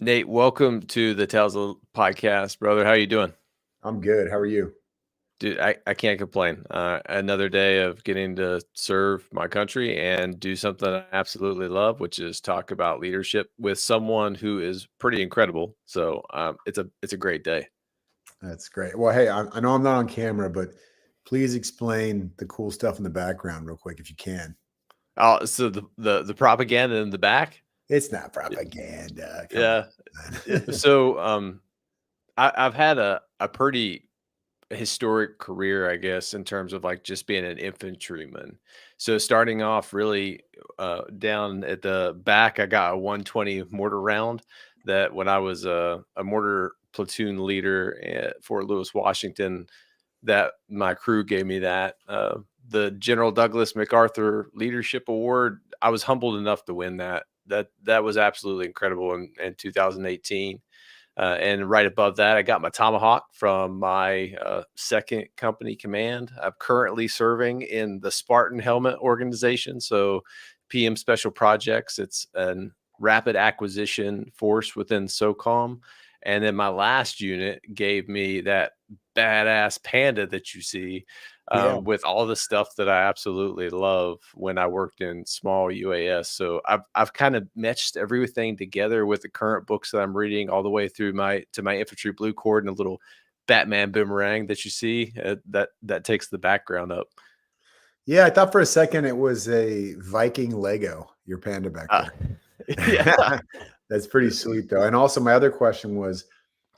Nate, welcome to the Tales of podcast, brother. How you doing? I'm good. How are you? Dude, I can't complain. Another day of getting to serve my country and do something I absolutely love, which is talk about leadership with someone who is pretty incredible. So it's a great day. That's great. Well, hey, I know I'm not on camera, but please explain the cool stuff in the background real quick if you can. So the propaganda in the back. It's not propaganda. Come Yeah. on. I've had a pretty historic career, I guess, in terms of like just being an infantryman. So starting off really down at the back, I got a 120 mortar round that when I was a mortar platoon leader at Fort Lewis, Washington, that my crew gave me that. The General Douglas MacArthur Leadership Award. I was humbled enough to win that. That was absolutely incredible in 2018. And right above that, I got my Tomahawk from my second company command. I'm currently serving in the Spartan Helmet Organization. So, PM Special Projects, it's a rapid acquisition force within SOCOM. And then my last unit gave me that badass Panda that you see Yeah. with all the stuff that I absolutely love when I worked in small UAS. So I've kind of meshed everything together with the current books that I'm reading all the way through my infantry blue cord and a little Batman boomerang that you see that takes the background up. Yeah. I thought for a second it was a Viking Lego, your panda back Uh, yeah. there. That's pretty sweet, though. And also, my other question was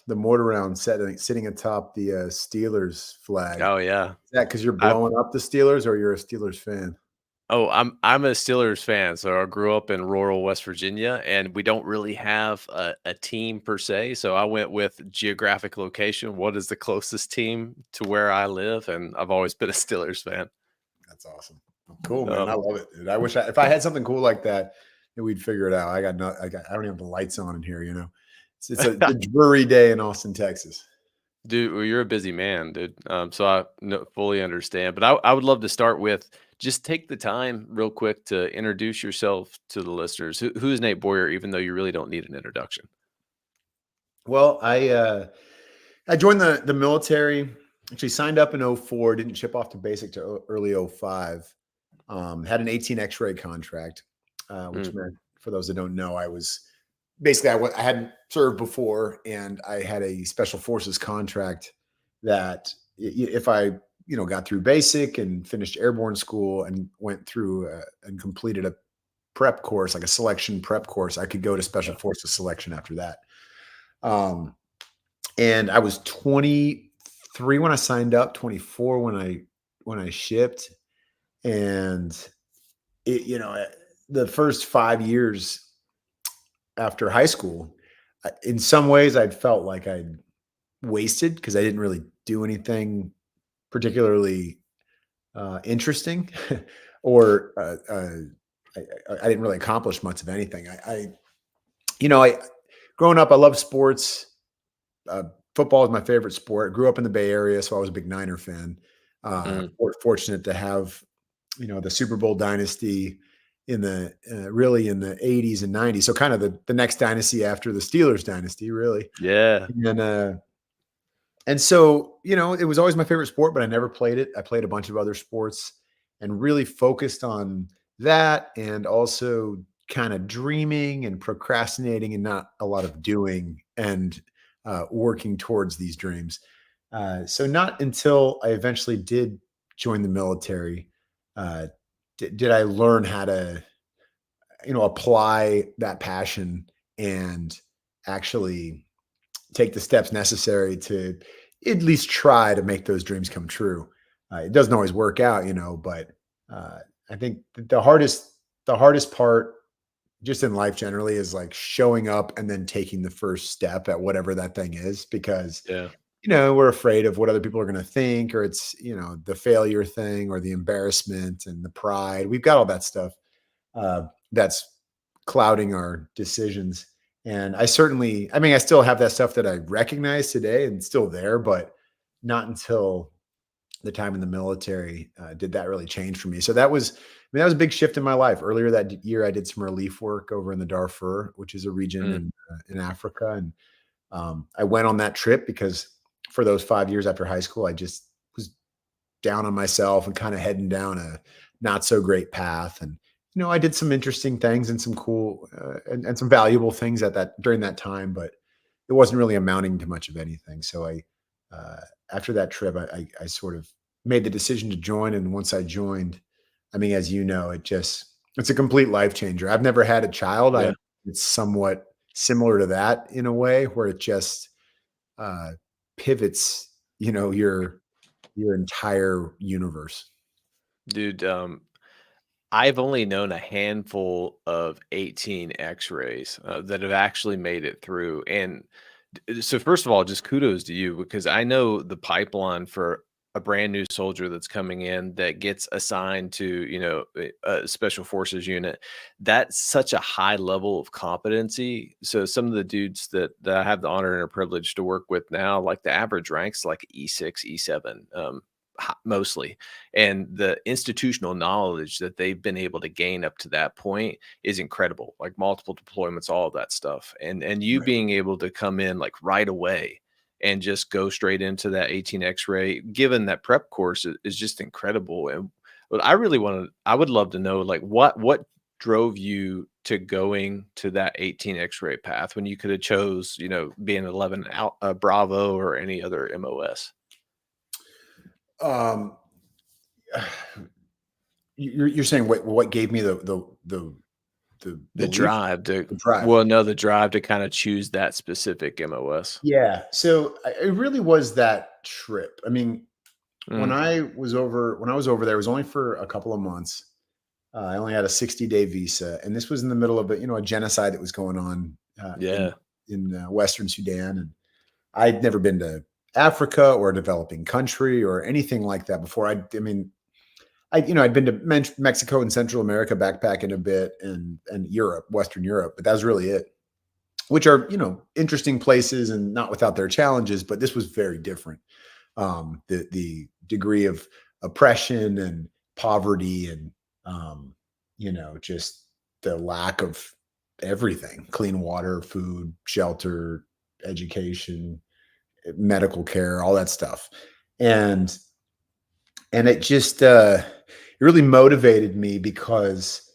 the mortar round sitting atop the Steelers flag. Oh yeah. Is that because you're I've blowing up the Steelers or you're a Steelers fan? Oh, I'm a Steelers fan, so I grew up in rural West Virginia, and we don't really have a team per se. So I went with geographic location. What is the closest team to where I live? And I've always been a Steelers fan. That's awesome. Cool, man. I Um, love it, dude. I wish if I had something cool like that, we'd figure it out. I don't even have the lights on in here, you know. It's a dreary day in Austin, Texas. dude, well, you're a busy man, dude. So I fully understand. But I would love to start with just take the time real quick to introduce yourself to the listeners. Who is Nate Boyer, even though you really don't need an introduction? Well, I joined the military. Actually signed up in 04, didn't ship off to basic to early 05. Had an 18 X-ray contract, which Mm, meant, for those that don't know, I was basically I hadn't served before, and I had a special forces contract that if I got through basic and finished airborne school and went through and completed a prep course, like a selection prep course, I could go to special yeah. forces selection after that. And I was 23 when I signed up, 24 when I shipped, and the first 5 years after high school, in some ways, I'd felt like I'd wasted because I didn't really do anything particularly interesting, or I didn't really accomplish much of anything. I growing up, I love sports. Uh, Football is my favorite sport. Grew up in the Bay Area, so I was a big Niner fan. Mm, Fortunate to have the Super Bowl dynasty in the really in the 80s and 90s. So kind of the next dynasty after the Steelers dynasty, really. yeah. And so, it was always my favorite sport, but I never played it. I played a bunch of other sports and really focused on that, and also kind of dreaming and procrastinating and not a lot of doing and working towards these dreams. So not until I eventually did join the military uh, did I learn how to, apply that passion and actually take the steps necessary to at least try to make those dreams come true. It doesn't always work out, but uh, I think the hardest part just in life generally is like showing up and then taking the first step at whatever that thing is, because Yeah. we're afraid of what other people are going to think, or it's the failure thing or the embarrassment and the pride. We've got all that stuff that's clouding our decisions. And I still have that stuff that I recognize today and still there, but not until the time in the military, did that really change for me. So that was, I mean, that was a big shift in my life. Earlier that year, I did some relief work over in the Darfur, which is a region Mm, in Africa, and I went on that trip because for those 5 years after high school, I just was down on myself and kind of heading down a not so great path. And I did some interesting things and some cool and some valuable things at that during that time, but it wasn't really amounting to much of anything. So uh, after that trip, I sort of made the decision to join. And once I joined, I mean, as you know, it's a complete life changer. I've never had a child. yeah. It's somewhat similar to that in a way where it just uh, pivots, your entire universe. Dude, I've only known a handful of 18 X-rays, that have actually made it through, and so first of all, just kudos to you because I know the pipeline for a brand new soldier that's coming in that gets assigned to, a special forces unit. That's such a high level of competency. So some of the dudes that I have the honor and a privilege to work with now, like the average ranks like E6, E7. Mostly, and the institutional knowledge that they've been able to gain up to that point is incredible, like multiple deployments, all of that stuff, and you Right. being able to come in like right away and just go straight into that 18 X-ray, given that prep course is just incredible. And but I would love to know like what drove you to going to that 18 X-ray path when you could have chose, being 11 out Bravo or any other MOS. Um, you're saying what gave me the The belief, drive to the drive? well, no, the drive to kinda choose that specific MOS. Yeah. So it really was that trip. I mean, Mm, when I was over there, it was only for a couple of months. I only had a 60-day visa, and this was in the middle of a genocide that was going on yeah, in Western Sudan, and I'd never been to Africa or a developing country or anything like that before. I mean, I'd been to Mexico and Central America backpacking a bit, and Europe, Western Europe, but that was really it. Which are interesting places and not without their challenges, but this was very different. The degree of oppression and poverty and just the lack of everything: clean water, food, shelter, education, medical care, all that stuff. And it just it really motivated me because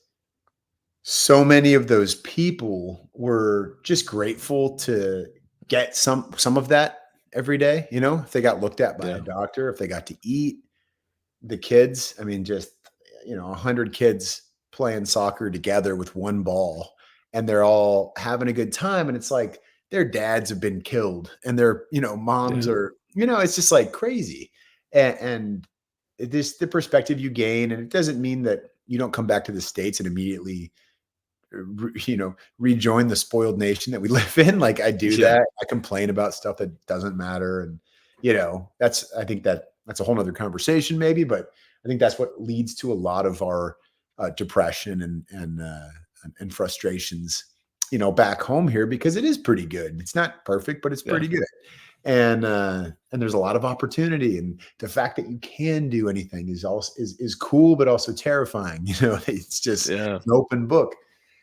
so many of those people were just grateful to get some of that every day, if they got looked at by a yeah, doctor, if they got to eat. The kids, I mean, just 100 kids playing soccer together with one ball, and they're all having a good time, and it's like their dads have been killed and their moms yeah, are, it's just like crazy. And this the perspective you gain, and it doesn't mean that you don't come back to the States and immediately rejoin the spoiled nation that we live in. Like I do yeah, that. I complain about stuff that doesn't matter. And, I think that's a whole nother conversation maybe, but I think that's what leads to a lot of our depression and frustrations, back home here, because it is pretty good. It's not perfect, but it's yeah, pretty good. And there's a lot of opportunity, and the fact that you can do anything is also is cool, but also terrifying. It's just yeah, an open book.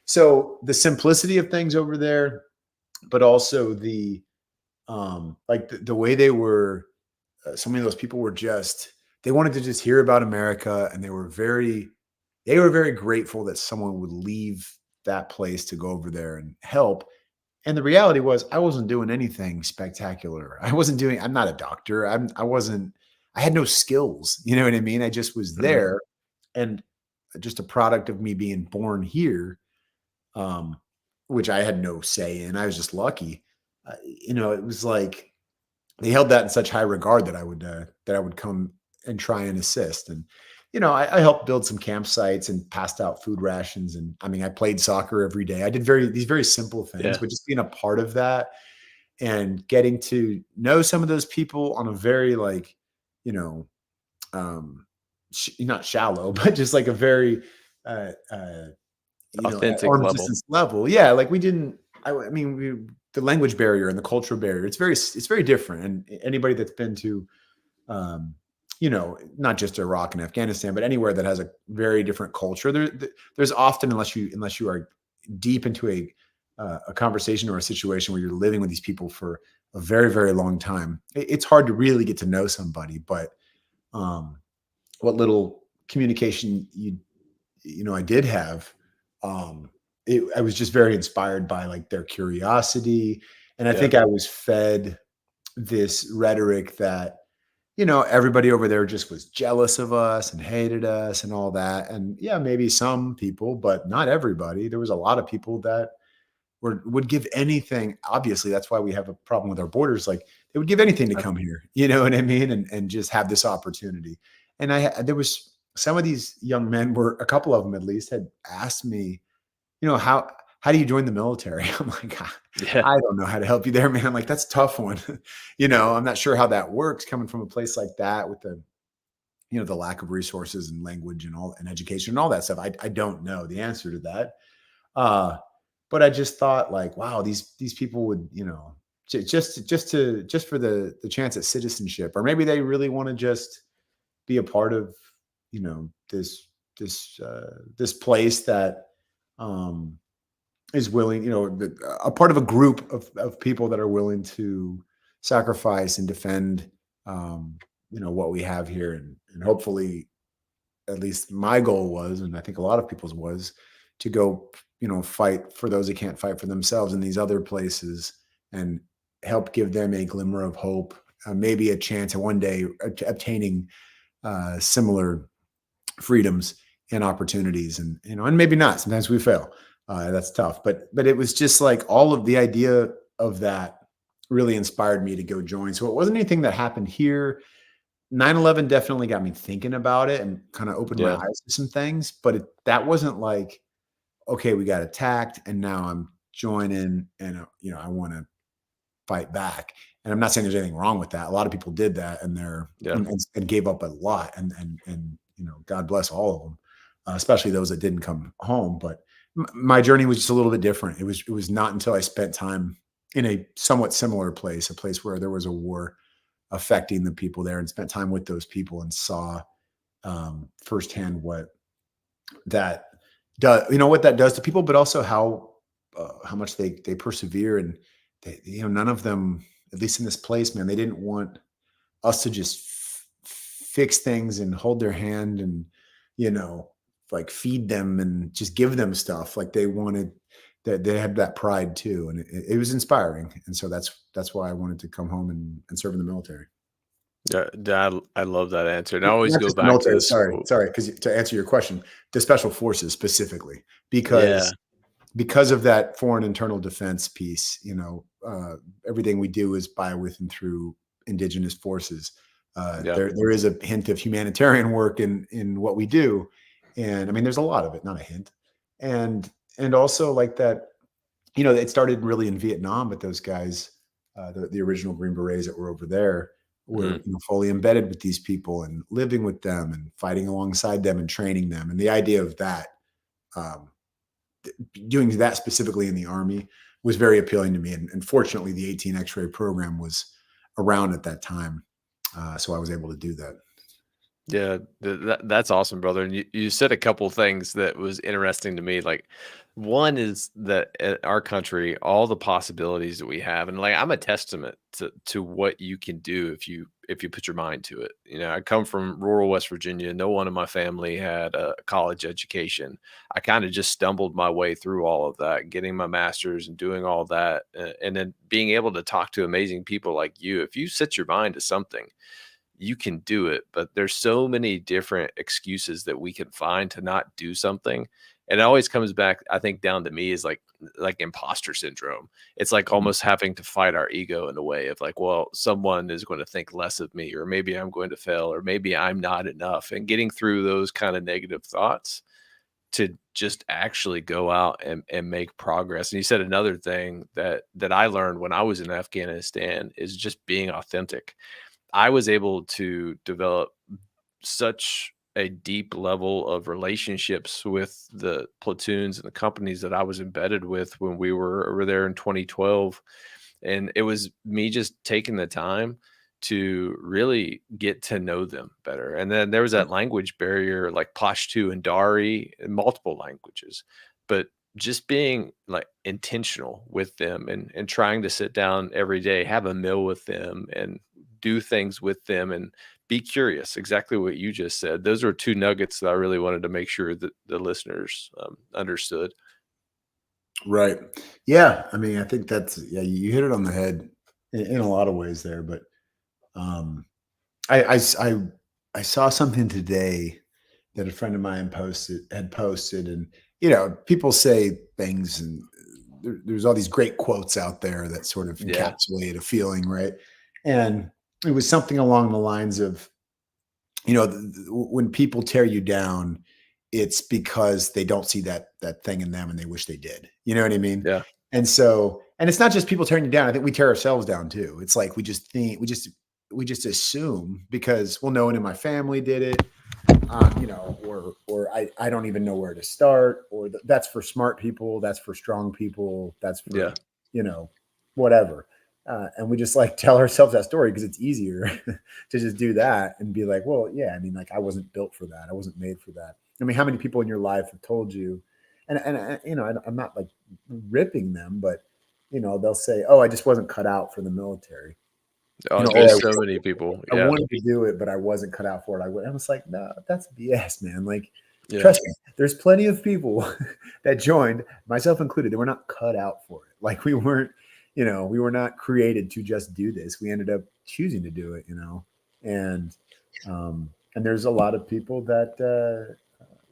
So the simplicity of things over there, but also like the way they were, so many of those people were just, they wanted to just hear about America, and they were very grateful that someone would leave that place to go over there and help. And the reality was I wasn't doing anything spectacular. I'm not a doctor. I had no skills. You know what I mean? I just was mhm, there, and just a product of me being born here, um, which I had no say in. I was just lucky. It was like they held that in such high regard that I would come and try and assist. And I helped build some campsites and passed out food rations. And I mean, I played soccer every day. I did these very simple things, yeah, but just being a part of that and getting to know some of those people on a very like, you know, not shallow, but just like a very uh, at authentic arm's level. distance level. Yeah, like we didn't. I mean, the language barrier and the cultural barrier. It's very different. And anybody that's been to, um, not just Iraq and Afghanistan, but anywhere that has a very different culture. There's often, unless you are deep into a conversation or a situation where you're living with these people for a very, very long time, it's hard to really get to know somebody. But um, what little communication I did have, um, I was just very inspired by like their curiosity, and I Yeah. think I was fed this rhetoric that everybody over there just was jealous of us and hated us and all that. And yeah, maybe some people, but not everybody. There was a lot of people that would give anything. Obviously, that's why we have a problem with our borders. Like they would give anything to come here. You know what I mean? And just have this opportunity. And there was some of these young men were a couple of them at least had asked me, how do you join the military? I'm like, Yeah. I don't know how to help you there, man. I'm like, that's a tough one. I'm not sure how that works coming from a place like that with the lack of resources and language and education and all that stuff. I don't know the answer to that. Uh, but I just thought like, wow, these people would, just for the chance at citizenship, or maybe they really want to just be a part of, this place that um is willing, a part of a group of people that are willing to sacrifice and defend, what we have here. And hopefully, at least my goal was, and I think a lot of people's was, to go, fight for those that can't fight for themselves in these other places and help give them a glimmer of hope, maybe a chance at one day obtaining similar freedoms and opportunities. And maybe not, sometimes we fail. That's tough, but it was just like all of the idea of that really inspired me to go join. So it wasn't anything that happened here. 9/11 definitely got me thinking about it and kind of opened my Yeah. eyes to some things, but that wasn't like, okay, we got attacked and now I'm joining and I want to fight back. And I'm not saying there's anything wrong with that. A lot of people did that and they're Yeah. and gave up a lot, and God bless all of them, especially those that didn't come home. But my journey was just a little bit different. It was not until I spent time in a somewhat similar place, a place where there was a war affecting the people there, and spent time with those people and saw firsthand that what that does to people, but also how much they persevere. And none of them, at least in this place, man, they didn't want us to just fix things and hold their hand and you know like feed them and just give them stuff. Like they wanted that, they had that pride too, and it was inspiring. And so that's why I wanted to come home and serve in the military. Yeah. I love that answer. And I always Not go just the back to military, this. sorry, because to answer your question, the special forces specifically, Yeah. because of that foreign internal defense piece, everything we do is by, with, and through indigenous forces. Yeah. There is a hint of humanitarian work in what we do, and I mean, there's a lot of it, not a hint, and also like that. It started really in Vietnam, but those guys, the original Green Berets that were over there, were Mhm. fully embedded with these people and living with them and fighting alongside them and training them. And the idea of that, um, doing that specifically in the Army, was very appealing to me. And fortunately, the 18 X-ray program was around at that time, so I was able to do that. Yeah, that's awesome, brother. And you said a couple things that was interesting to me. Like, one is that in our country, all the possibilities that we have, and like I'm a testament to what you can do if you put your mind to it. I come from rural West Virginia. No one in my family had a college education. I kind of just stumbled my way through all of that, getting my master's and doing all that, and then being able to talk to amazing people like you. If you set your mind to something, you can do it, but there's so many different excuses that we can find to not do something. And it always comes back, I think, down to me is like imposter syndrome. It's like Mhm. almost having to fight our ego in a way of like, well, someone is going to think less of me, or maybe I'm going to fail, or maybe I'm not enough. And getting through those kind of negative thoughts to just actually go out and make progress. And you said another thing that I learned when I was in Afghanistan is just being authentic. I was able to develop such a deep level of relationships with the platoons and the companies that I was embedded with when we were over there in 2012. And it was me just taking the time to really get to know them better. And then there was that language barrier, like Pashto and Dari, in multiple languages, but just being like intentional with them and trying to sit down every day, have a meal with them and do things with them and be curious. Exactly what you just said. Those were two nuggets that I really wanted to make sure that the listeners understood. Right. Yeah. I mean, I think that's, yeah, you hit it on the head in a lot of ways there. But um, I saw something today that a friend of mine had posted, and people say things, and there's all these great quotes out there that sort of Yeah. encapsulate a feeling, right? And it was something along the lines of, when people tear you down, it's because they don't see that thing in them and they wish they did. You know what I mean? Yeah. And it's not just people tearing you down. I think we tear ourselves down too. It's like we just assume because, well, no one in my family did it, or I don't even know where to start, or that's for smart people, that's for strong people, that's for Yeah. you know whatever. And we just like tell ourselves that story because it's easier to just do that and be like, well, yeah, I mean, like I wasn't built for that. I wasn't made for that. I mean, how many people in your life have told you? And I'm not like ripping them, but they'll say, "Oh, I just wasn't cut out for the military." Oh, Or there's so many people. I Yeah. wanted to do it, but I wasn't cut out for it. I was like, no, that's BS, man. Like, Yeah. trust me, there's plenty of people that joined, myself included, they were not cut out for it. Like we were not created to just do this. We ended up choosing to do it, and and there's a lot of people that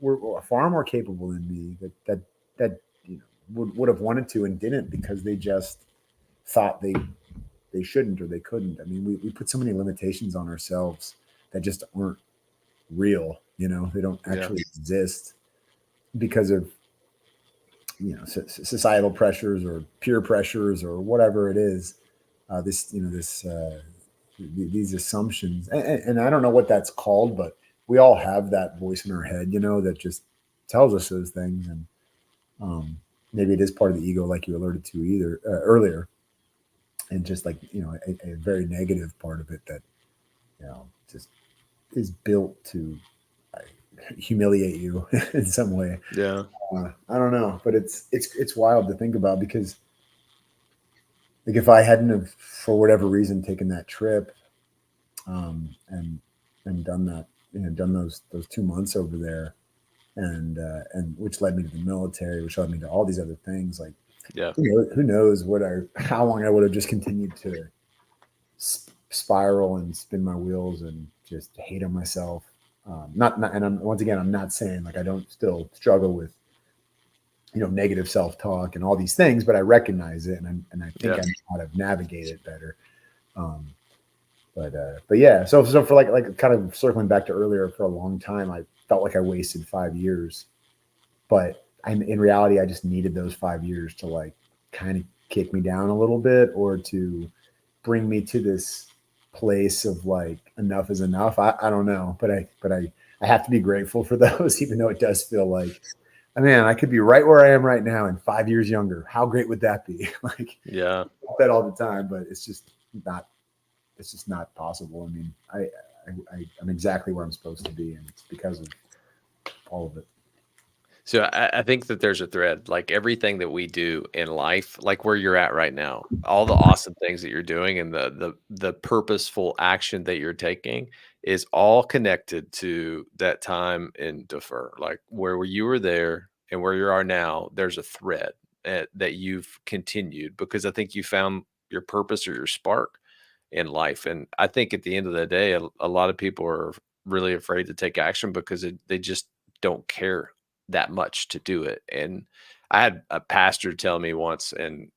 were far more capable than me that would have wanted to and didn't because they just thought they shouldn't or they couldn't. I mean, we put so many limitations on ourselves that just aren't real. They don't Yeah. actually exist because of societal pressures or peer pressures or whatever it is. These assumptions, and I don't know what that's called, but we all have that voice in our head, that just tells us those things, and um, maybe it is part of the ego, like you alluded to either earlier, and just like a very negative part of it that just is built to humiliate you in some way. Yeah. I don't know, but it's wild to think about because like if I hadn't have for whatever reason taken that trip and done that, done those 2 months over there, and which led me to the military, which led me to all these other things. Like Yeah. who knows how long I would have just continued to spiral and spin my wheels and just hate on myself. Not, and once again, I'm not saying like I don't still struggle with negative self talk and all these things, but I recognize it and I think Yeah. I know how to navigate it better. Um, but yeah, so for like kind of circling back to earlier, for a long time I felt like I wasted 5 years, but in reality I just needed those 5 years to like kind of kick me down a little bit or to bring me to this place of like enough is enough. I don't know, but I have to be grateful for those, even though it does feel like, man, I could be right where I am right now and 5 years younger. How great would that be? Like Yeah. that all the time, but not it's just not possible. I mean, I'm exactly where I'm supposed to be, and it's because of all of it. So I think that there's a thread, like everything that we do in life, like where you're at right now, all the awesome things that you're doing and the purposeful action that you're taking is all connected to that time in defer. Like where you were there and where you are now, there's a thread that you've continued because I think you found your purpose or your spark in life. And I think at the end of the day, a lot of people are really afraid to take action because they just don't care that much to do it. And I had a pastor tell me once, and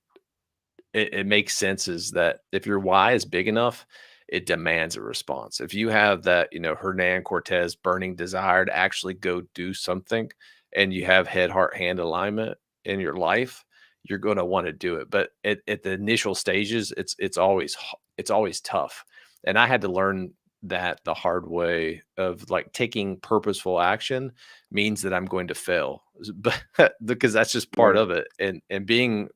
it makes sense is that if your why is big enough, it demands a response. If you have that, Hernan Cortez burning desire to actually go do something and you have head, heart, hand alignment in your life, you're going to want to do it. But at the initial stages, it's always tough. And I had to learn that the hard way of like taking purposeful action means that I'm going to fail, but because that's just part Right. of it. And being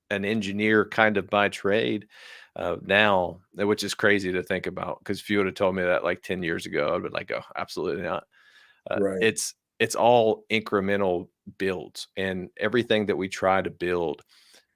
an engineer kind of by trade, now, which is crazy to think about. Because if you would have told me that like 10 years ago, I'd been like, oh, absolutely not. Right. It's all incremental builds, and everything that we try to build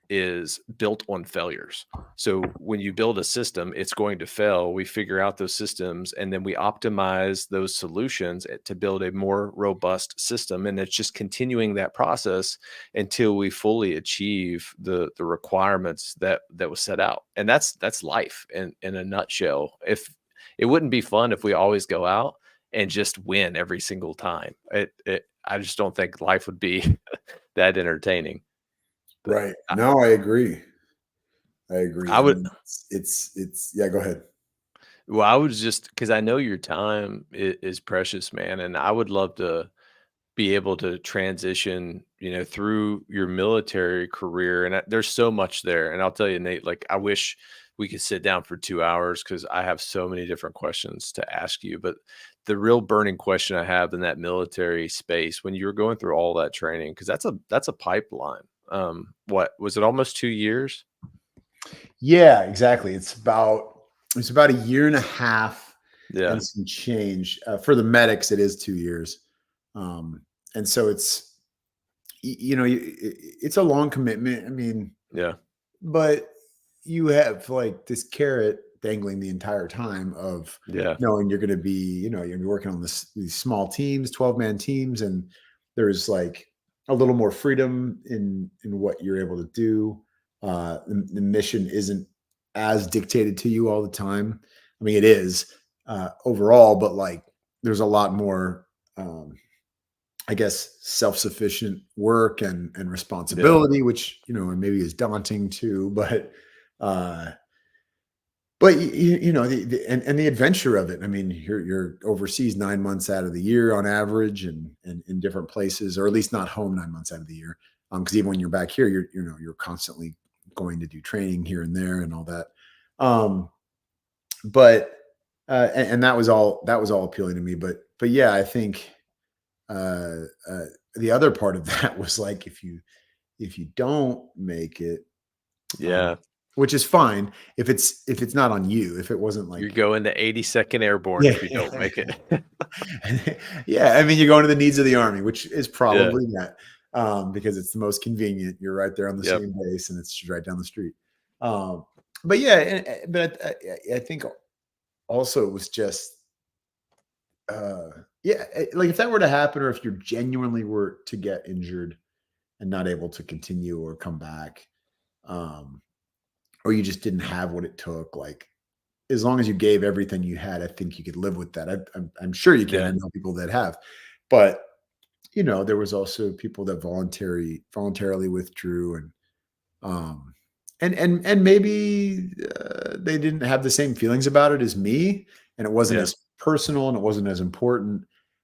is built on failures. So when you build a system, it's going to fail. We figure out those systems and then we optimize those solutions to build a more robust system. And it's just continuing that process until we fully achieve the requirements that was set out. And that's life in a nutshell. If it wouldn't be fun if we always go out and just win every single time. I just don't think life would be that entertaining. But Right. No, I agree. I agree. I I would mean, yeah, go ahead. well, I would just because I know your time is precious, man, and I would love to be able to transition, through your military career. And there's so much there. And I'll tell you, Nate, like I wish we could sit down for 2 hours because I have so many different questions to ask you. But the real burning question I have in that military space when you were going through all that training, because that's a pipeline. What was it? Almost 2 years? Yeah, exactly. It's about a year and a half Yeah, and some change. For the medics, it is 2 years. And so it's a long commitment. I mean, yeah, but you have like this carrot dangling the entire time of yeah, knowing you're going to be, you're working on these small teams, 12-man teams, and there's like a little more freedom in what you're able to do. The mission isn't as dictated to you all the time. I mean, it is overall, but like there's a lot more I guess self-sufficient work and yeah, responsibility, which and maybe is daunting too, uh, but and the adventure of it. I mean, you're overseas 9 months out of the year on average, and in different places, or at least not home 9 months out of the year. Because even when you're back here, you're constantly going to do training here and there and all that. Um, but and that was all appealing to me. But yeah, I think uh, uh, the other part of that was like if you don't make it, um, yeah. which is fine if it's not on you, if it wasn't You're like going to 82nd Airborne yeah if you don't make it. yeah, I mean you're going to the needs of the army, which is Yeah, probably that because it's the most convenient. You're right there on the yep, same base, and it's just right down the street. Um, but yeah, but I think also it was just uh, yeah, like if that were to happen, or if you genuinely were to get injured and not able to continue or come back, um, or you just didn't have what it took, like as long as you gave everything you had, I think you could live with that. I'm sure you can. I yeah, know people that have, but there was also people that voluntarily withdrew, um, and maybe they didn't have the same feelings about it as me, and it wasn't yeah, as personal and it wasn't as important,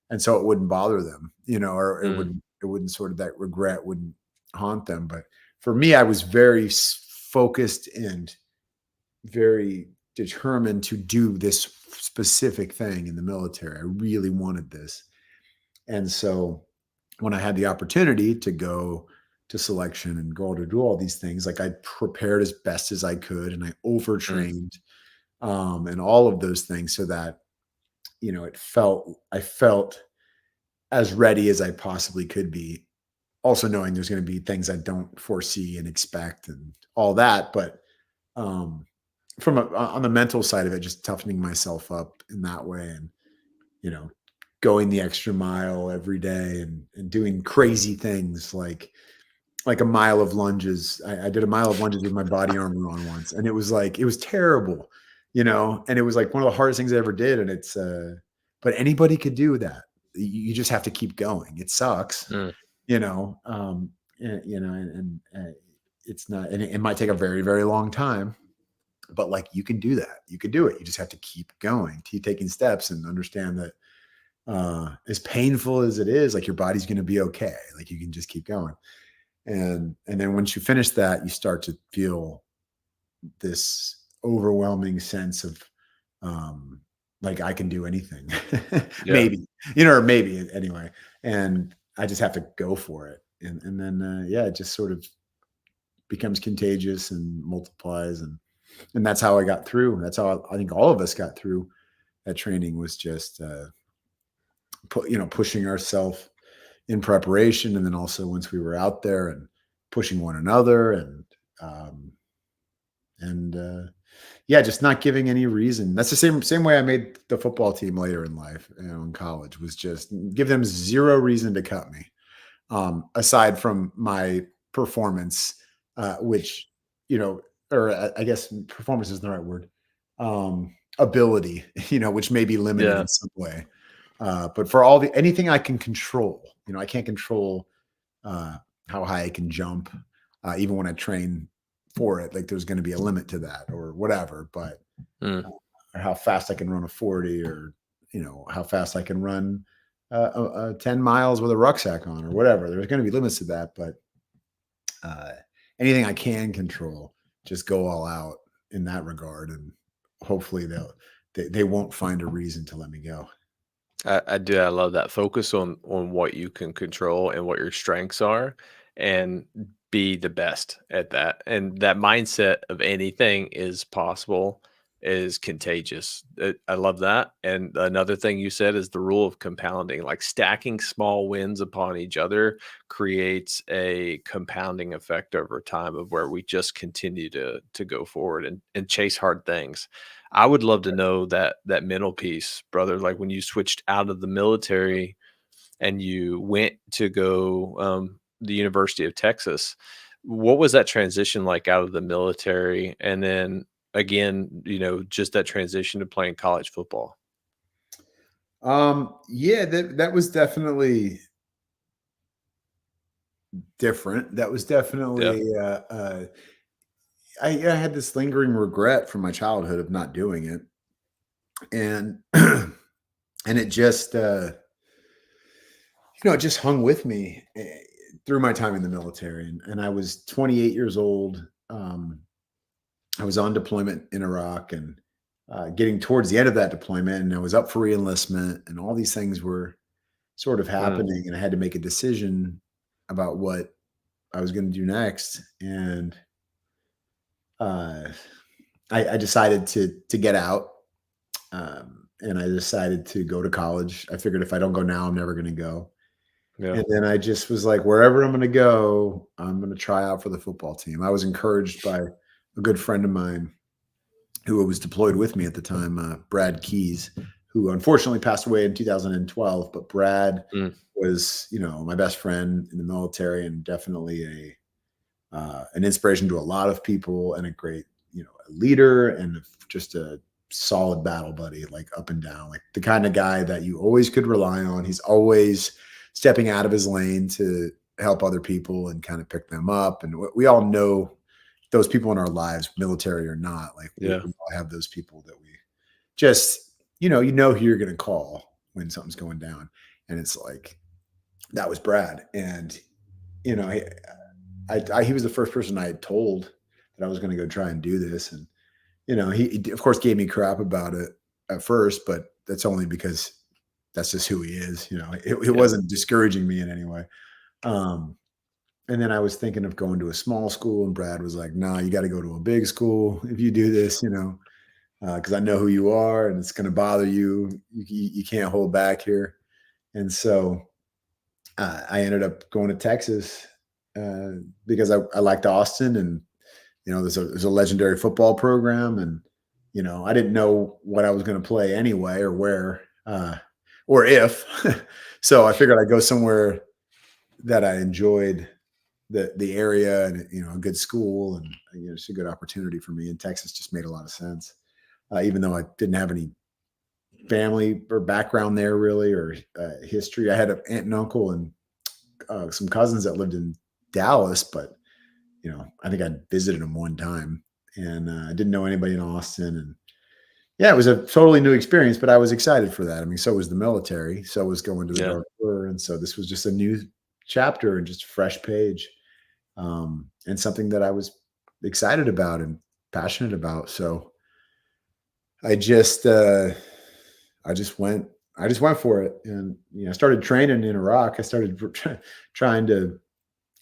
and so it wouldn't bother them, or it mm, wouldn't sort of that regret wouldn't haunt them. But for me, I was very focused and very determined to do this specific thing in the military. I really wanted this. And so when I had the opportunity to go to selection and go to do all these things, like I prepared as best as I could and I mm, overtrained and all of those things so that, I felt as ready as I possibly could be. Also knowing there's going to be things I don't foresee and expect and all that. But um, on the mental side of it, just toughening myself up in that way, and you know, going the extra mile every day, and doing crazy things like a mile of lunges. I did a mile of lunges with my body armor on once, and it was terrible, and it was like one of the hardest things I ever did. And but anybody could do that. You just have to keep going. It sucks, mm, you know, and it's not, and it might take a very, very long time, but like you can do that. You can do it. You just have to keep going, keep taking steps, and understand that as painful as it is, like your body's going to be okay. Like you can just keep going. And then once you finish that, you start to feel this overwhelming sense of um like I can do anything. yeah, Maybe, or maybe anyway. And I just have to go for it. And then yeah, it just sort of becomes contagious and multiplies. And And that's how I got through. That's how I think all of us got through that training, was just pushing ourselves in preparation, and then also once we were out there and pushing one another, um, and yeah, just not giving any reason. That's the same way I made the football team later in life, in college, was just give them zero reason to cut me, aside from my performance, which, or I guess performance isn't the right word, ability, which may be limited Yeah. in some way. But for anything I can control, I can't control uh, how high I can jump, even when I train for it. Like, there's going to be a limit to that or whatever, but Mm. or how fast I can run a 40, or how fast I can run 10 miles with a rucksack on, or whatever. There's going to be limits to that, but uh, anything I can control, just go all out in that regard, and hopefully they won't find a reason to let me go. I do. I love that. Focus on what you can control and what your strengths are, and be the best at that. And that mindset of anything is possible is contagious. I love that. And another thing you said is the rule of compounding, like stacking small wins upon each other creates a compounding effect over time, of where we just continue to go forward and chase hard things. I would love to know that mental piece, brother. Like when you switched out of the military and you went to go the University of Texas, what was that transition like out of the military? And then again, just that transition to playing college football. Yeah, that was definitely different. That was Yeah. definitely I had this lingering regret from my childhood of not doing it, and and it just it just hung with me through my time in the military. And I was 28 years old. I was on deployment in Iraq, and getting towards the end of that deployment, and I was up for reenlistment, and all these things were sort of Mm, happening, and I had to make a decision about what I was going to do next. And uh, I decided to get out, and I decided to go to college. I figured if I don't go now, I'm never going to go. yeah. And then I just was like, wherever I'm going to go, I'm going to try out for the football team. I was encouraged by a good friend of mine who was deployed with me at the time, Brad Keys, who unfortunately passed away in 2012. But Brad Mm, was, my best friend in the military, and definitely an inspiration to a lot of people, and a great, a leader, and just a solid battle buddy, like up and down, like the kind of guy that you always could rely on. He's always stepping out of his lane to help other people and kind of pick them up. And we all know those people in our lives, military or not. Like yeah. we all have those people that we just, who you're going to call when something's going down. And it's like, that was Brad. And, you know, he, he was the first person I had told that I was going to go try and do this. And, he of course gave me crap about it at first, but that's only because that's just who he is. It Yeah. wasn't discouraging me in any way. Um, and then I was thinking of going to a small school, and Brad was like, "No, you got to go to a big school if you do this, because I know who you are, and it's going to bother you. You can't hold back here." And so I ended up going to Texas because I liked Austin, and there's a legendary football program, and I didn't know what I was going to play anyway, or where, or if. So I figured I'd go somewhere that I enjoyed the area, and a good school, and it's a good opportunity for me. And Texas just made a lot of sense, even though I didn't have any family or background there really, or history. I had an aunt and uncle and some cousins that lived in Dallas, but I think I visited them one time, and I didn't know anybody in Austin. And yeah, it was a totally new experience, but I was excited for that. I mean, so was the military, so was going to the Yeah. Dark Tour, and so this was just a new chapter and just a fresh page, and something that I was excited about and passionate about. So I just, I just went, I just went for it, and I started training in Iraq. I started trying to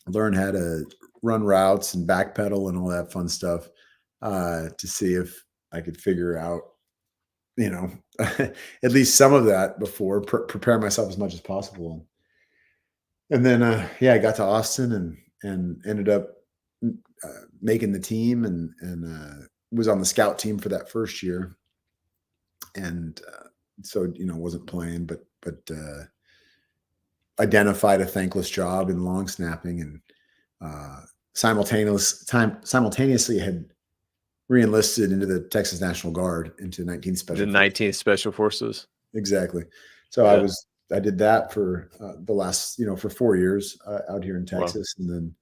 learn how to run routes and backpedal and all that fun stuff. to see if I could figure out, you know, at least some of that before prepare myself as much as possible. And then, yeah, I got to Austin and ended up making the team and was on the scout team for that first year. And so, wasn't playing, but identified a thankless job in long snapping and simultaneously had re-enlisted into the Texas National Guard into 19 The Special Forces. 19th Special Forces. Exactly. So Yeah. I did that for the last, for 4 years out here in Wow. Texas. And then,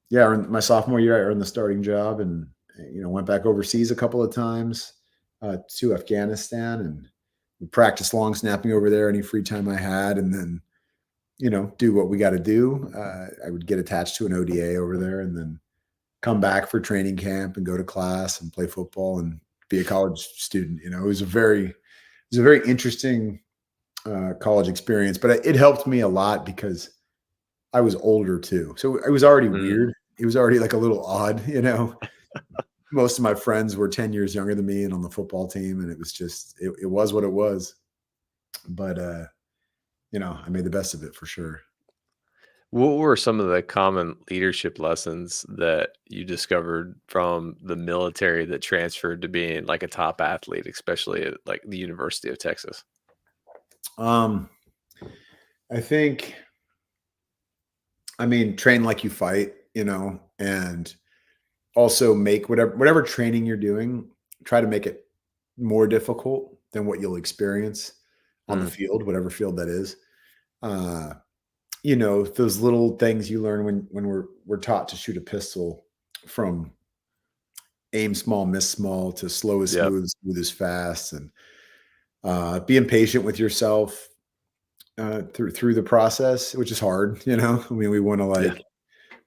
yeah, my sophomore year, I earned the starting job and, went back overseas a couple of times to Afghanistan and we practiced long snapping over there any free time I had. And then, do what we got to do. I would get attached to an ODA over there and then come back for training camp and go to class and play football and be a college student. It was a very interesting college experience, but it helped me a lot because I was older too. So it was already weird. It was already like a little odd, Most of my friends were 10 years younger than me and on the football team. And it was just, it was what it was. But, I made the best of it for sure. What were some of the common leadership lessons that you discovered from the military that transferred to being like a top athlete, especially at like the University of Texas? I think, train like you fight, and also make whatever training you're doing, try to make it more difficult than what you'll experience on the field, whatever field that is. Those little things you learn when we're taught to shoot a pistol, from aim small, miss small, to slow as Yep. smooth, smooth as fast, and being patient with yourself through the process, which is hard. We want to Yeah.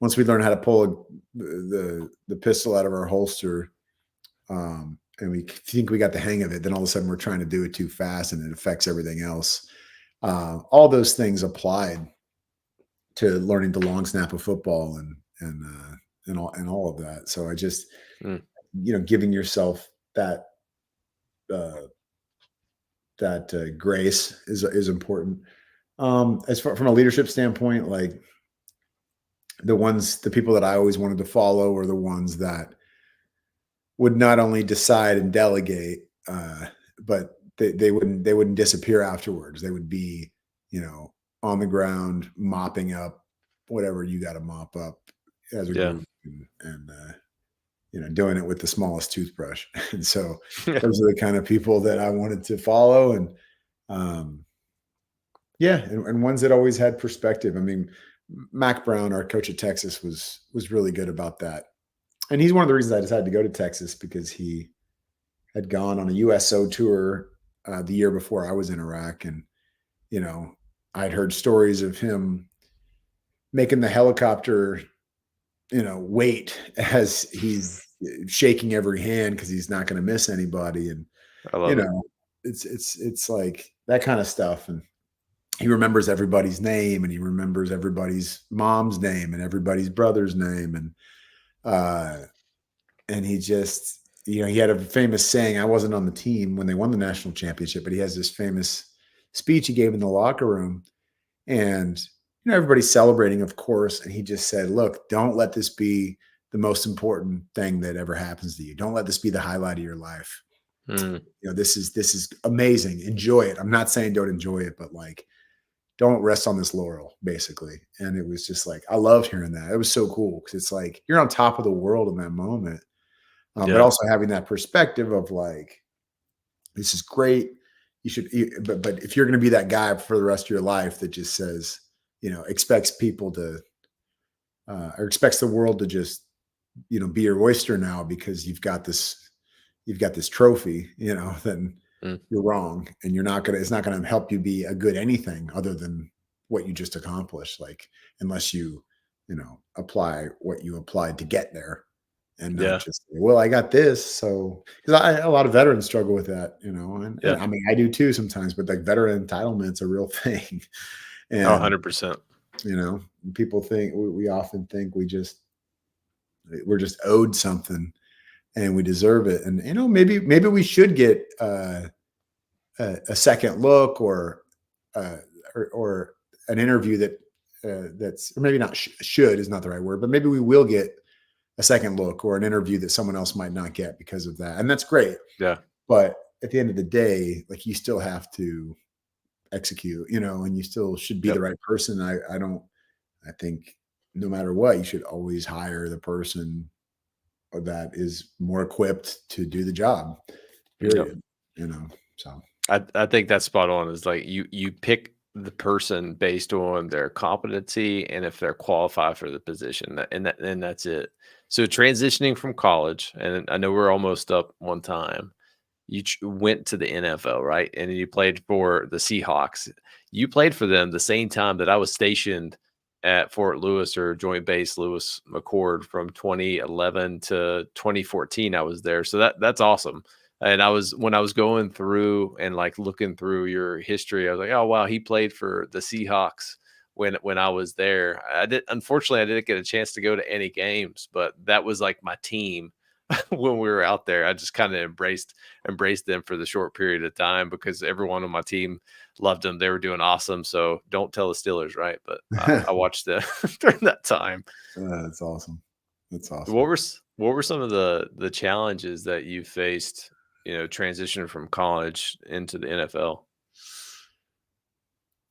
once we learn how to pull the pistol out of our holster, and we think we got the hang of it, then all of a sudden we're trying to do it too fast and it affects everything else. All those things applied to learning the long snap of football and all of that. So I just, giving yourself that grace is important. As far from a leadership standpoint, like the people that I always wanted to follow are the ones that would not only decide and delegate, but they wouldn't disappear afterwards. They would be, on the ground mopping up whatever you got to mop up as a Yeah. group and doing it with the smallest toothbrush. And so those are the kind of people that I wanted to follow. And yeah, and ones that always had perspective. Mac Brown, our coach at Texas, was really good about that. And he's one of the reasons I decided to go to Texas, because he had gone on a USO tour the year before I was in Iraq. And, I'd heard stories of him making the helicopter, wait as he's shaking every hand because he's not going to miss anybody. And, I love it. it's like that kind of stuff. And he remembers everybody's name and he remembers everybody's mom's name and everybody's brother's name. And he just, he had a famous saying. I wasn't on the team when they won the national championship, but he has this famous speech he gave in the locker room. And, everybody's celebrating, of course. And he just said, look, don't let this be the most important thing that ever happens to you. Don't let this be the highlight of your life. This is amazing. Enjoy it. I'm not saying don't enjoy it, but like, don't rest on this laurel, basically. And it was just like, I loved hearing that. It was so cool because it's like you're on top of the world in that moment. But Yeah. also having that perspective of like, this is great. But if you're going to be that guy for the rest of your life that just says, expects people to, or expects the world to just, be your oyster now because you've got this trophy, then you're wrong. And it's not going to help you be a good anything other than what you just accomplished. Like, unless you, apply what you applied to get there. And not just, well, I got this. So, because a lot of veterans struggle with that, and I do too sometimes, but like veteran entitlement's a real thing. And 100%. people think we often think we just, we're just owed something and we deserve it. And maybe we should get a second look uh, or an interview that's or maybe not should is not the right word, but maybe we will get a second look or an interview that someone else might not get because of that. And that's great. Yeah. But at the end of the day, like you still have to execute, and you still should be the Yep. right person. I think no matter what, you should always hire the person that is more equipped to do the job. Yep. Period. So I think that's spot on. Is like you pick the person based on their competency and if they're qualified for the position, and that's it. So transitioning from college, and I know we're almost up one time. You went to the NFL, right? And you played for the Seahawks. You played for them the same time that I was stationed at Fort Lewis or Joint Base Lewis McChord from 2011 to 2014. I was there, so that's awesome. And when I was going through and like looking through your history, I was like, oh wow, he played for the Seahawks when I was there. Unfortunately I didn't get a chance to go to any games, but that was like my team when we were out there. I just kind of embraced them for the short period of time because everyone on my team loved them. They were doing awesome. So don't tell the Steelers, right? But I watched them during that time. that's awesome. That's What awesome. were what were some of the challenges that you faced, transitioning from college into the NFL?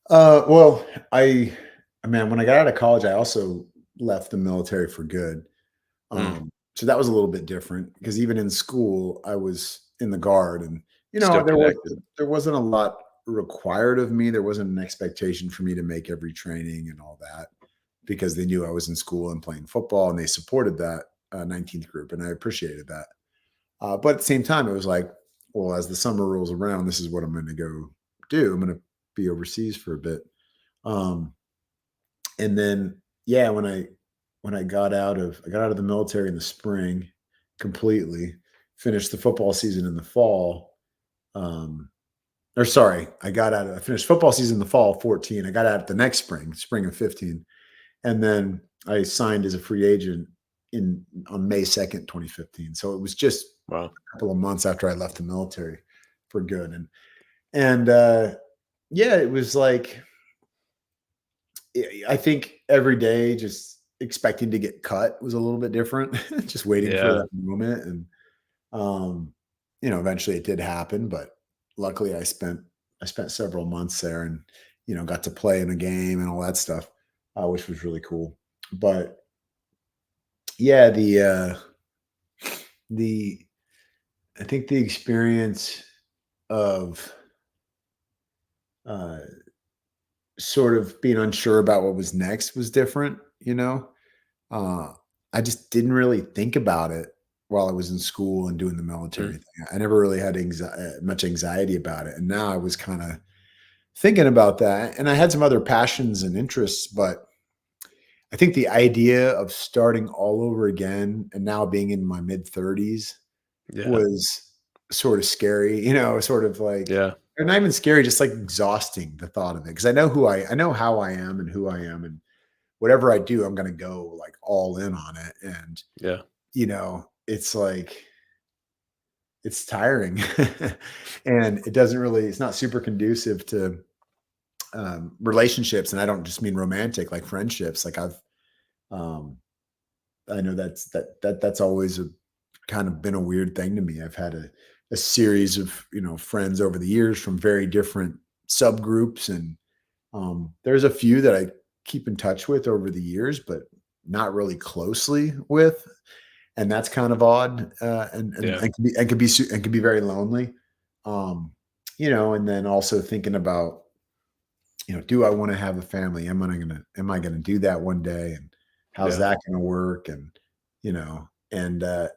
Well, man, when I got out of college, I also left the military for good. Mm, So that was a little bit different because even in school, I was in the guard, and still connected. there wasn't a lot required of me. There wasn't an expectation for me to make every training and all that because they knew I was in school and playing football, and they supported that 19th group, and I appreciated that. But at the same time, it was like, well, as the summer rolls around, this is what I'm going to go do. I'm going to be overseas for a bit. Um, and then, yeah, when I got out of the military in the spring completely, finished the football season in the fall. Or sorry, I finished football season in the fall 14. I got out the next spring of 15. And then I signed as a free agent in on May 2nd, 2015. So it was just Wow. couple of months after I left the military for good. And yeah, it was like I think every day just expecting to get cut was a little bit different, just waiting for Yeah. that moment. And um, eventually it did happen, but luckily I spent several months there and got to play in a game and all that stuff, which was really cool. But yeah, the I think the experience of uh, sort of being unsure about what was next was different. Uh, I just didn't really think about it while I was in school and doing the military Mm, thing. I never really had much anxiety about it, and now I was kind of thinking about that. And I had some other passions and interests, but I think the idea of starting all over again and now being in my mid 30s yeah. was sort of scary, sort of like Yeah. or not even scary, just like exhausting the thought of it. Because I know how I am and who I am, and whatever I do, I'm gonna go like all in on it. And Yeah. it's like it's tiring. And it's not super conducive to relationships. And I don't just mean romantic, like friendships. Like um I know that's always kind of been a weird thing to me. I've had a series of friends over the years from very different subgroups, and there's a few that I keep in touch with over the years, but not really closely with, and that's kind of odd, Yeah. and can be very lonely. And then also thinking about do I want to have a family? Am I gonna do that one day? And how's Yeah. that gonna work? And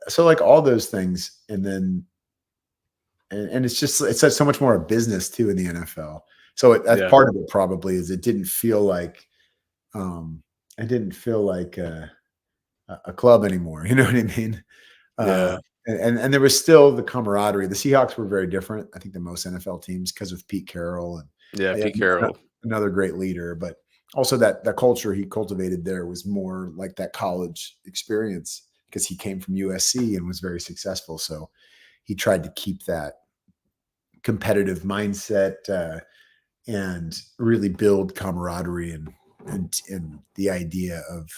so like all those things, and then and it's such so much more a business too in the NFL. So that's Yeah. part of it probably is it didn't feel like um I didn't feel like a club anymore. You know what I mean? Uh Yeah. and there was still the camaraderie. The Seahawks were very different, I think, than most NFL teams because of Pete Carroll, and Yeah. they had Pete Carroll. another great leader, but also that culture he cultivated there was more like that college experience because he came from USC and was very successful. So he tried to keep that competitive mindset and really build camaraderie and the idea of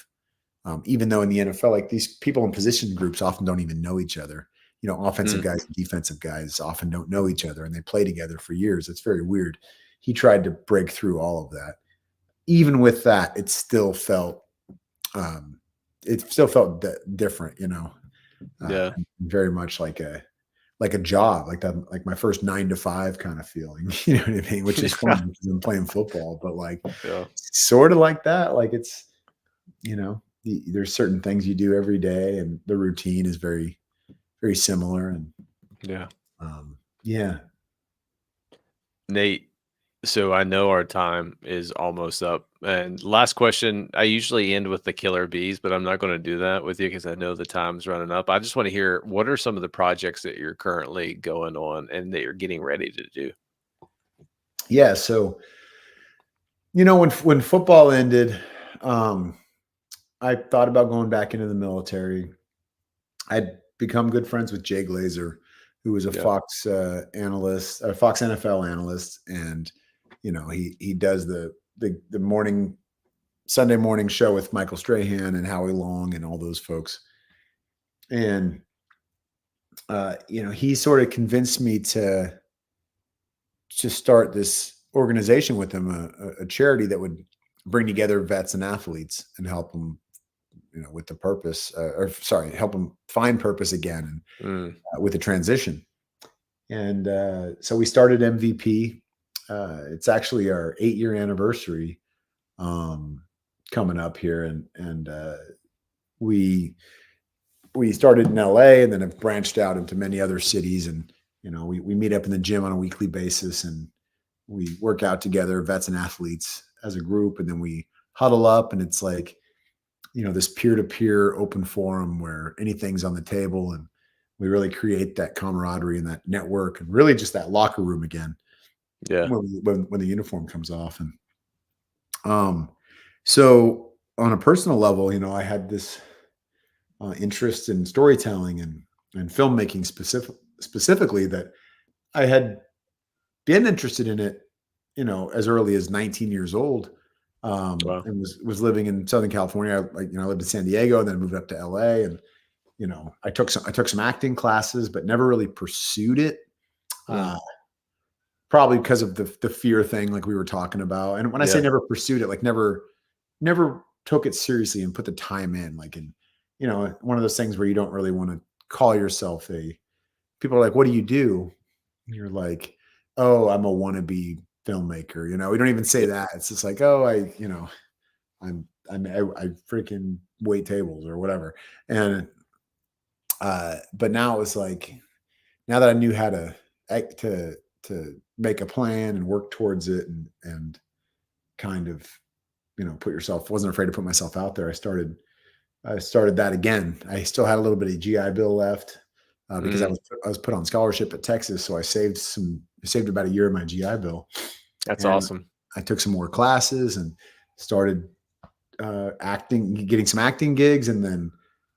even though in the NFL, like these people in position groups often don't even know each other. You know, offensive Mm, guys and defensive guys often don't know each other and they play together for years. It's very weird. He tried to break through all of that. Even with that, um, it still felt different, you know, yeah. very much like a job, like that, like my first 9 to 5 kind of feeling, you know what I mean? Which is funny because I'm playing football, but like Yeah. sort of like that. Like it's, you know, there's certain things you do every day, and the routine is very, very similar. And Yeah. yeah, Nate, so I know our time is almost up. And last question, I usually end with the killer bees, but I'm not going to do that with you because I know the time's running up. I just want to hear, what are some of the projects that you're currently going on and that you're getting ready to do? yeah. So you know, when football ended, um, I thought about going back into the military. I'd become good friends with Jay Glazer, who was a Yeah. Fox analyst, a Fox NFL analyst, and you know he does the morning Sunday morning show with Michael Strahan and Howie Long and all those folks. And you know, he sort of convinced me to start this organization with him, a charity that would bring together vets and athletes and help them, you know, with the purpose, or sorry, help them find purpose again and Mm, with the transition. And so we started MVP. It's actually our 8-year anniversary um, coming up here, and we we started in LA and then have branched out into many other cities. And you know, we meet up in the gym on a weekly basis and we work out together, vets and athletes as a group, and then we huddle up, and it's like, you know, this peer-to-peer open forum where anything's on the table, and we really create that camaraderie and that network and really just that locker room again yeah. when the uniform comes off. And um so on a personal level, you know, I had this interest in storytelling and filmmaking specifically, that I had been interested in it, you know, as early as 19 years old, Wow. and was living in Southern California. Like, you know, I lived in San Diego, and then I moved up to LA, and you know, I took some acting classes, but never really pursued it. Mm, Uh, Probably because of the fear thing, like we were talking about. And when I say yeah. never pursued it, like never took it seriously and put the time in. Like, in, you know, one of those things where you don't really want to call yourself a. People are like, "What do you do?" And you're like, "Oh, I'm a wannabe filmmaker." You know, we don't even say Yeah. that. It's just like, "Oh, you know, I freaking wait tables or whatever." And but now it's like, now that I knew how to to make a plan and work towards it, and kind of, you know, put yourself, wasn't afraid to put myself out there. I started that again. I still had a little bit of GI Bill left because Mm, I was put on scholarship at Texas, so I saved about a year of my GI Bill, that's and awesome. I took some more classes and started acting, getting some acting gigs, and then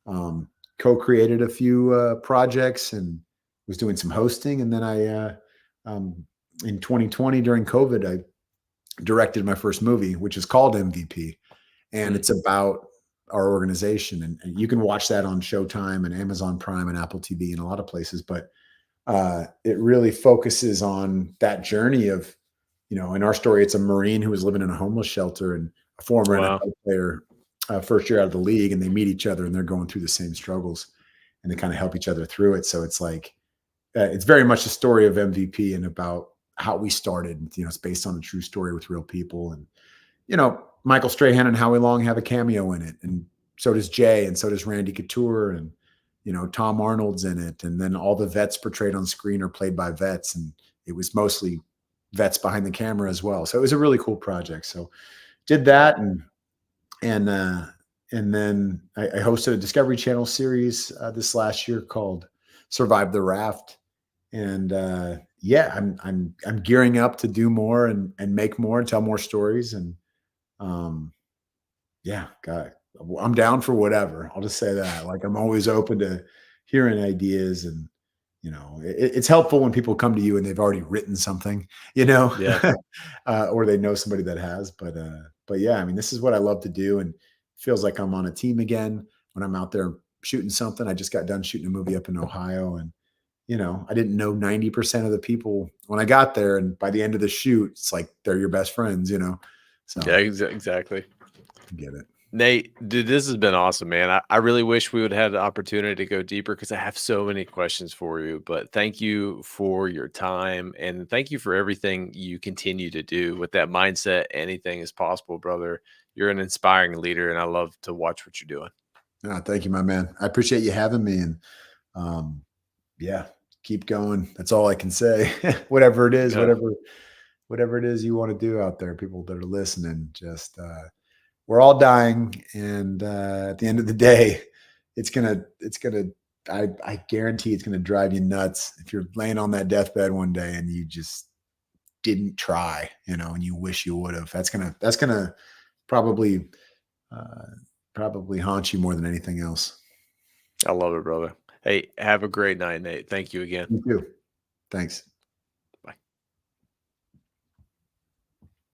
um, co-created a few projects and was doing some hosting. And then um, in 2020 during COVID, I directed my first movie, which is called MVP, and Mm, it's about our organization. And you can watch that on Showtime and Amazon Prime and Apple TV and a lot of places. But it really focuses on that journey of, you know, in our story, it's a Marine who was living in a homeless shelter and a former wow. NFL player, first year out of the league, and they meet each other and they're going through the same struggles and they kind of help each other through it. So it's like, it's very much a story of MVP and about how we started. You know, it's based on a true story with real people. And, you know, Michael Strahan and Howie Long have a cameo in it. And so does Jay, and so does Randy Couture. And, you know, Tom Arnold's in it. And then all the vets portrayed on screen are played by vets. And it was mostly vets behind the camera as well. So it was a really cool project. So did that, and and then I hosted a Discovery Channel series this last year called Survive the Raft. And yeah, I'm gearing up to do more and make more, tell more stories. And um, yeah, God, I'm down for whatever. I'll just say that. Like, I'm always open to hearing ideas, and it's helpful when people come to you and they've already written something, Yeah. or they know somebody that has. But yeah, I mean, this is what I love to do, and feels like I'm on a team again when I'm out there shooting something. I just got done shooting a movie up in Ohio, and I didn't know 90% of the people when I got there, and by the end of the shoot, it's like they're your best friends. Yeah, So exactly. I get it. Nate, dude, this has been awesome, man. I really wish we would have had the opportunity to go deeper because I have so many questions for you. But thank you for your time and thank you for everything you continue to do with that mindset. Anything is possible, brother. You're an inspiring leader, and I love to watch what you're doing. Thank you, my man. I appreciate you having me, and um, yeah, keep going. That's all I can say. Whatever it is, Yeah, whatever it is you want to do out there, people that are listening, just we're all dying, and at the end of the day, it's gonna. I guarantee it's gonna drive you nuts if you're laying on that deathbed one day and you just didn't try, and you wish you would have. That's gonna probably uh, probably haunt you more than anything else. I love it, brother. Hey, have a great night, Nate. Thank you again. You too. Thanks.